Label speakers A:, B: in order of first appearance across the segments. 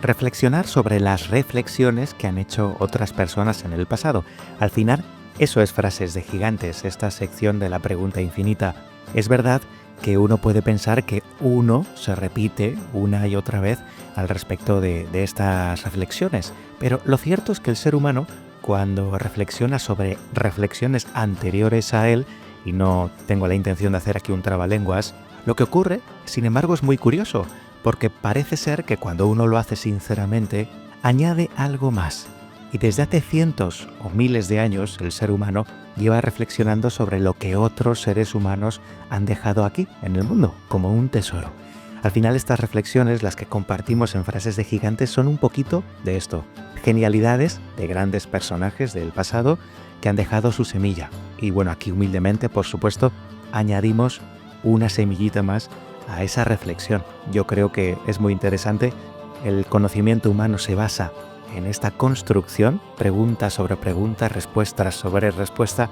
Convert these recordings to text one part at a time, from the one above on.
A: reflexionar sobre las reflexiones que han hecho otras personas en el pasado. Al final, eso es Frases de Gigantes, esta sección de la pregunta infinita. Es verdad que uno puede pensar que uno se repite una y otra vez al respecto de estas reflexiones, pero lo cierto es que el ser humano, cuando reflexiona sobre reflexiones anteriores a él, y no tengo la intención de hacer aquí un trabalenguas, lo que ocurre, sin embargo, es muy curioso, porque parece ser que cuando uno lo hace sinceramente, añade algo más. Y desde hace cientos o miles de años, el ser humano lleva reflexionando sobre lo que otros seres humanos han dejado aquí, en el mundo, como un tesoro. Al final, estas reflexiones, las que compartimos en Frases de Gigantes, son un poquito de esto. Genialidades de grandes personajes del pasado que han dejado su semilla. Y bueno, aquí humildemente, por supuesto, añadimos una semillita más a esa reflexión. Yo creo que es muy interesante. El conocimiento humano se basa en esta construcción, pregunta sobre pregunta, respuesta sobre respuesta,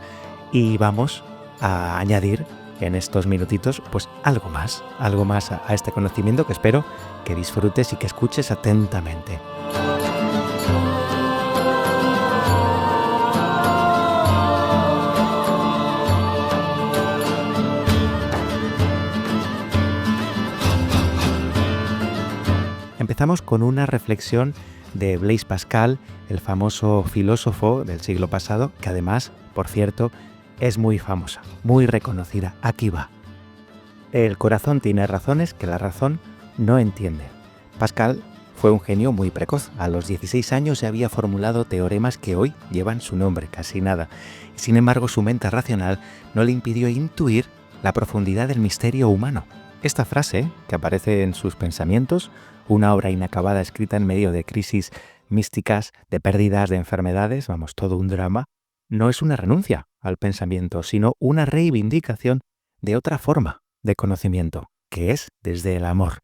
A: y vamos a añadir en estos minutitos pues algo más a este conocimiento que espero que disfrutes y que escuches atentamente. Empezamos con una reflexión de Blaise Pascal, el famoso filósofo del siglo pasado, que además, por cierto, es muy famosa, muy reconocida. Aquí va. El corazón tiene razones que la razón no entiende. Pascal fue un genio muy precoz. A los 16 años ya había formulado teoremas que hoy llevan su nombre, casi nada. Sin embargo, su mente racional no le impidió intuir la profundidad del misterio humano. Esta frase, que aparece en sus pensamientos, una obra inacabada escrita en medio de crisis místicas, de pérdidas, de enfermedades, vamos, todo un drama, no es una renuncia al pensamiento, sino una reivindicación de otra forma de conocimiento, que es desde el amor.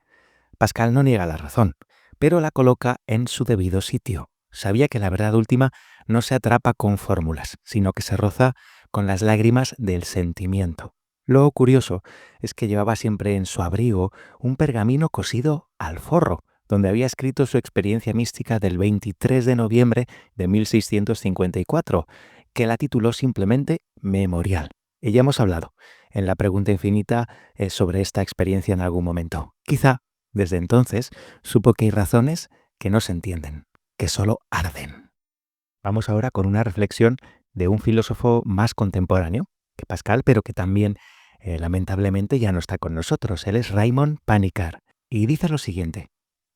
A: Pascal no niega la razón, pero la coloca en su debido sitio. Sabía que la verdad última no se atrapa con fórmulas, sino que se roza con las lágrimas del sentimiento. Lo curioso es que llevaba siempre en su abrigo un pergamino cosido al forro, donde había escrito su experiencia mística del 23 de noviembre de 1654, que la tituló simplemente Memorial. Y ya hemos hablado en la pregunta infinita sobre esta experiencia en algún momento. Quizá, desde entonces, supo que hay razones que no se entienden, que solo arden. Vamos ahora con una reflexión de un filósofo más contemporáneo que Pascal, pero que también lamentablemente ya no está con nosotros. Él es Raymond Panikkar y dice lo siguiente: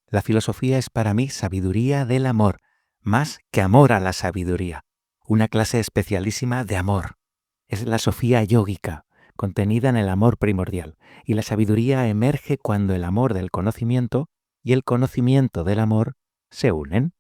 A: la filosofía es para mí sabiduría del amor, más que amor a la sabiduría, una clase especialísima de amor. Es la sofía yógica, contenida en el amor primordial, y la sabiduría emerge cuando el amor del conocimiento y el conocimiento del amor se unen.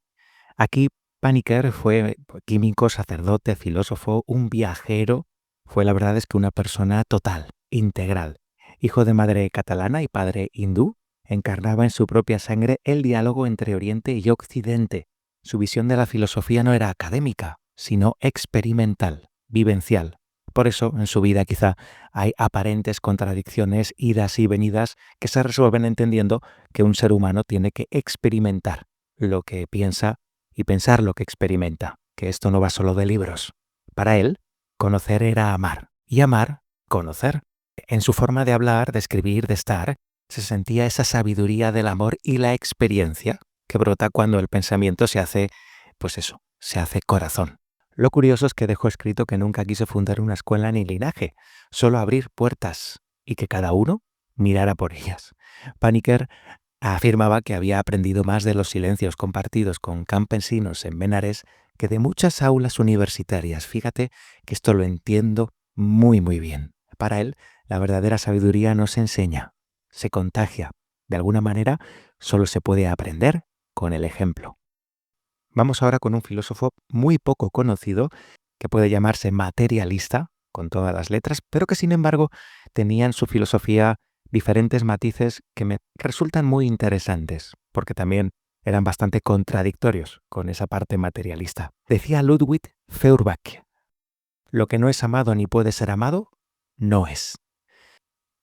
A: Aquí Panikkar fue químico, sacerdote, filósofo, un viajero. Fue, la verdad es que una persona total, integral. Hijo de madre catalana y padre hindú, encarnaba en su propia sangre el diálogo entre Oriente y Occidente. Su visión de la filosofía no era académica, sino experimental, vivencial. Por eso, en su vida quizá hay aparentes contradicciones, idas y venidas, que se resuelven entendiendo que un ser humano tiene que experimentar lo que piensa y pensar lo que experimenta, que esto no va solo de libros. Para él, conocer era amar, y amar, conocer. En su forma de hablar, de escribir, de estar, se sentía esa sabiduría del amor y la experiencia que brota cuando el pensamiento se hace, pues eso, se hace corazón. Lo curioso es que dejó escrito que nunca quiso fundar una escuela ni linaje, solo abrir puertas y que cada uno mirara por ellas. Panikkar afirmaba que había aprendido más de los silencios compartidos con campesinos en Benares que de muchas aulas universitarias. Fíjate que esto lo entiendo muy bien. Para él, la verdadera sabiduría no se enseña, se contagia. De alguna manera, solo se puede aprender con el ejemplo. Vamos ahora con un filósofo muy poco conocido que puede llamarse materialista, con todas las letras, pero que sin embargo tenía en su filosofía diferentes matices que me resultan muy interesantes, porque también eran bastante contradictorios con esa parte materialista. Decía Ludwig Feuerbach: lo que no es amado ni puede ser amado, no es.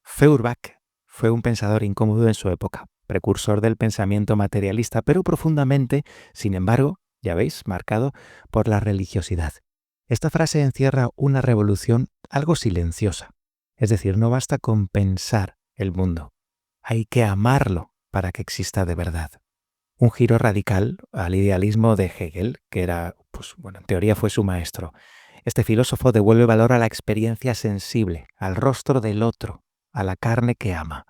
A: Feuerbach fue un pensador incómodo en su época, precursor del pensamiento materialista, pero profundamente, sin embargo, ya veis, marcado por la religiosidad. Esta frase encierra una revolución algo silenciosa. Es decir, no basta con pensar el mundo. Hay que amarlo para que exista de verdad. Un giro radical al idealismo de Hegel, que era, en teoría fue su maestro. Este filósofo devuelve valor a la experiencia sensible, al rostro del otro, a la carne que ama.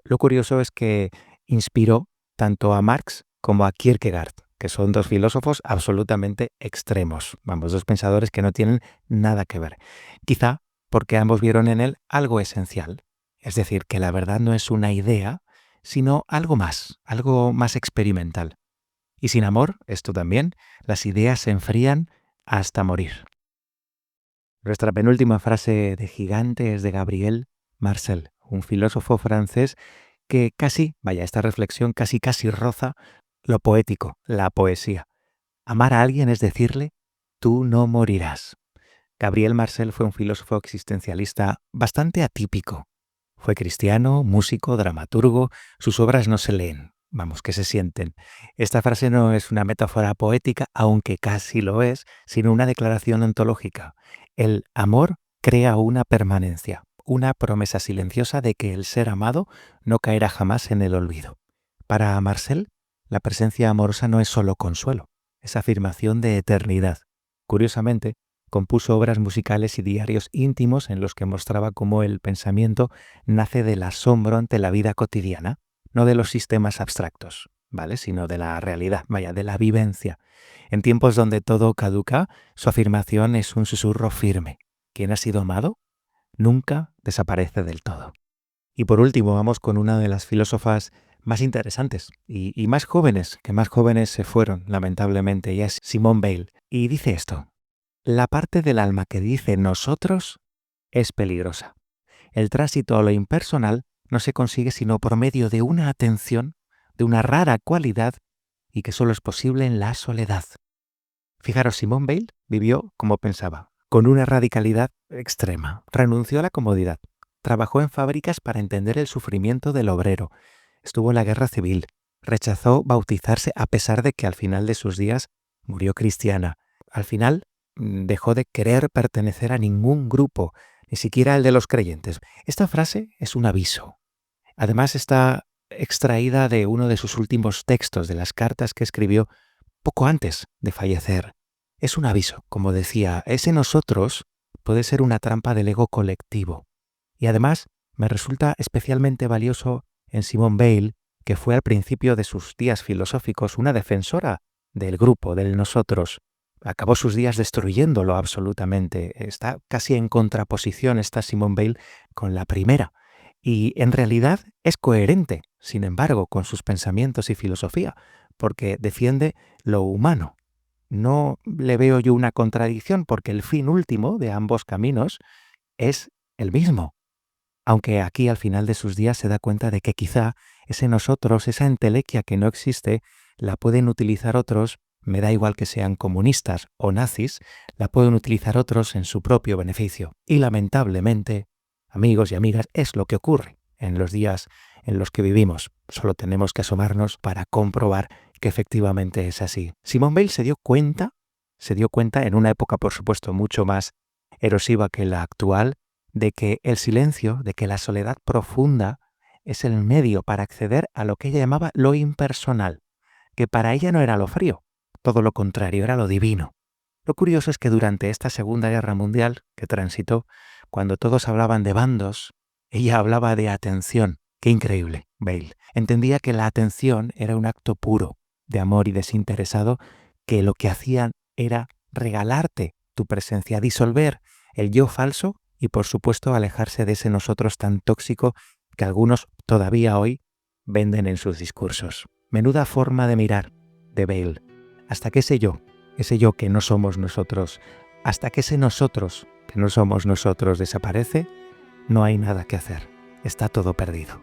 A: Lo curioso es que inspiró tanto a Marx como a Kierkegaard, que son dos filósofos absolutamente extremos. Vamos, dos pensadores que no tienen nada que ver. Quizá porque ambos vieron en él algo esencial. Es decir, que la verdad no es una idea, sino algo más experimental. Y sin amor, esto también, las ideas se enfrían hasta morir. Nuestra penúltima frase de gigante es de Gabriel Marcel, un filósofo francés que esta reflexión casi roza lo poético, la poesía. Amar a alguien es decirle, tú no morirás. Gabriel Marcel fue un filósofo existencialista bastante atípico. Fue cristiano, músico, dramaturgo, sus obras no se leen, vamos, que se sienten. Esta frase no es una metáfora poética, aunque casi lo es, sino una declaración ontológica. El amor crea una permanencia, una promesa silenciosa de que el ser amado no caerá jamás en el olvido. Para Marcel, la presencia amorosa no es solo consuelo, es afirmación de eternidad. Curiosamente, compuso obras musicales y diarios íntimos en los que mostraba cómo el pensamiento nace del asombro ante la vida cotidiana, no de los sistemas abstractos, ¿vale? Sino de la realidad, de la vivencia. En tiempos donde todo caduca, su afirmación es un susurro firme. Quien ha sido amado nunca desaparece del todo. Y por último, vamos con una de las filósofas más interesantes y más jóvenes, que más jóvenes se fueron, lamentablemente, y es Simone Weil. Y dice esto: la parte del alma que dice nosotros es peligrosa. El tránsito a lo impersonal no se consigue sino por medio de una atención, de una rara cualidad, y que solo es posible en la soledad. Fijaros, Simone Weil vivió como pensaba, con una radicalidad extrema. Renunció a la comodidad. Trabajó en fábricas para entender el sufrimiento del obrero. Estuvo en la guerra civil. Rechazó bautizarse a pesar de que al final de sus días murió cristiana. Al final dejó de querer pertenecer a ningún grupo, ni siquiera el de los creyentes. Esta frase es un aviso. Además está extraída de uno de sus últimos textos, de las cartas que escribió poco antes de fallecer. Es un aviso, como decía, ese nosotros puede ser una trampa del ego colectivo. Y además me resulta especialmente valioso en Simone Weil, que fue al principio de sus días filosóficos una defensora del grupo, del nosotros. Acabó sus días destruyéndolo absolutamente. Está casi en contraposición esta Simone Weil con la primera. Y en realidad es coherente, sin embargo, con sus pensamientos y filosofía, porque defiende lo humano. No le veo yo una contradicción, porque el fin último de ambos caminos es el mismo. Aunque aquí al final de sus días se da cuenta de que quizá ese nosotros, esa entelequia que no existe, la pueden utilizar otros, me da igual que sean comunistas o nazis, la pueden utilizar otros en su propio beneficio. Y lamentablemente, amigos y amigas, es lo que ocurre en los días en los que vivimos. Solo tenemos que asomarnos para comprobar que efectivamente es así. Simone Weil se dio cuenta en una época, por supuesto, mucho más erosiva que la actual, de que el silencio, de que la soledad profunda es el medio para acceder a lo que ella llamaba lo impersonal, que para ella no era lo frío, todo lo contrario, era lo divino. Lo curioso es que durante esta Segunda Guerra Mundial que transitó, cuando todos hablaban de bandos, ella hablaba de atención. Qué increíble, Weil. Entendía que la atención era un acto puro de amor y desinteresado, que lo que hacían era regalarte tu presencia, disolver el yo falso y, por supuesto, alejarse de ese nosotros tan tóxico que algunos todavía hoy venden en sus discursos. Menuda forma de mirar de Weil. Hasta que ese yo que no somos nosotros, hasta que ese nosotros que no somos nosotros desaparece, no hay nada que hacer. Está todo perdido.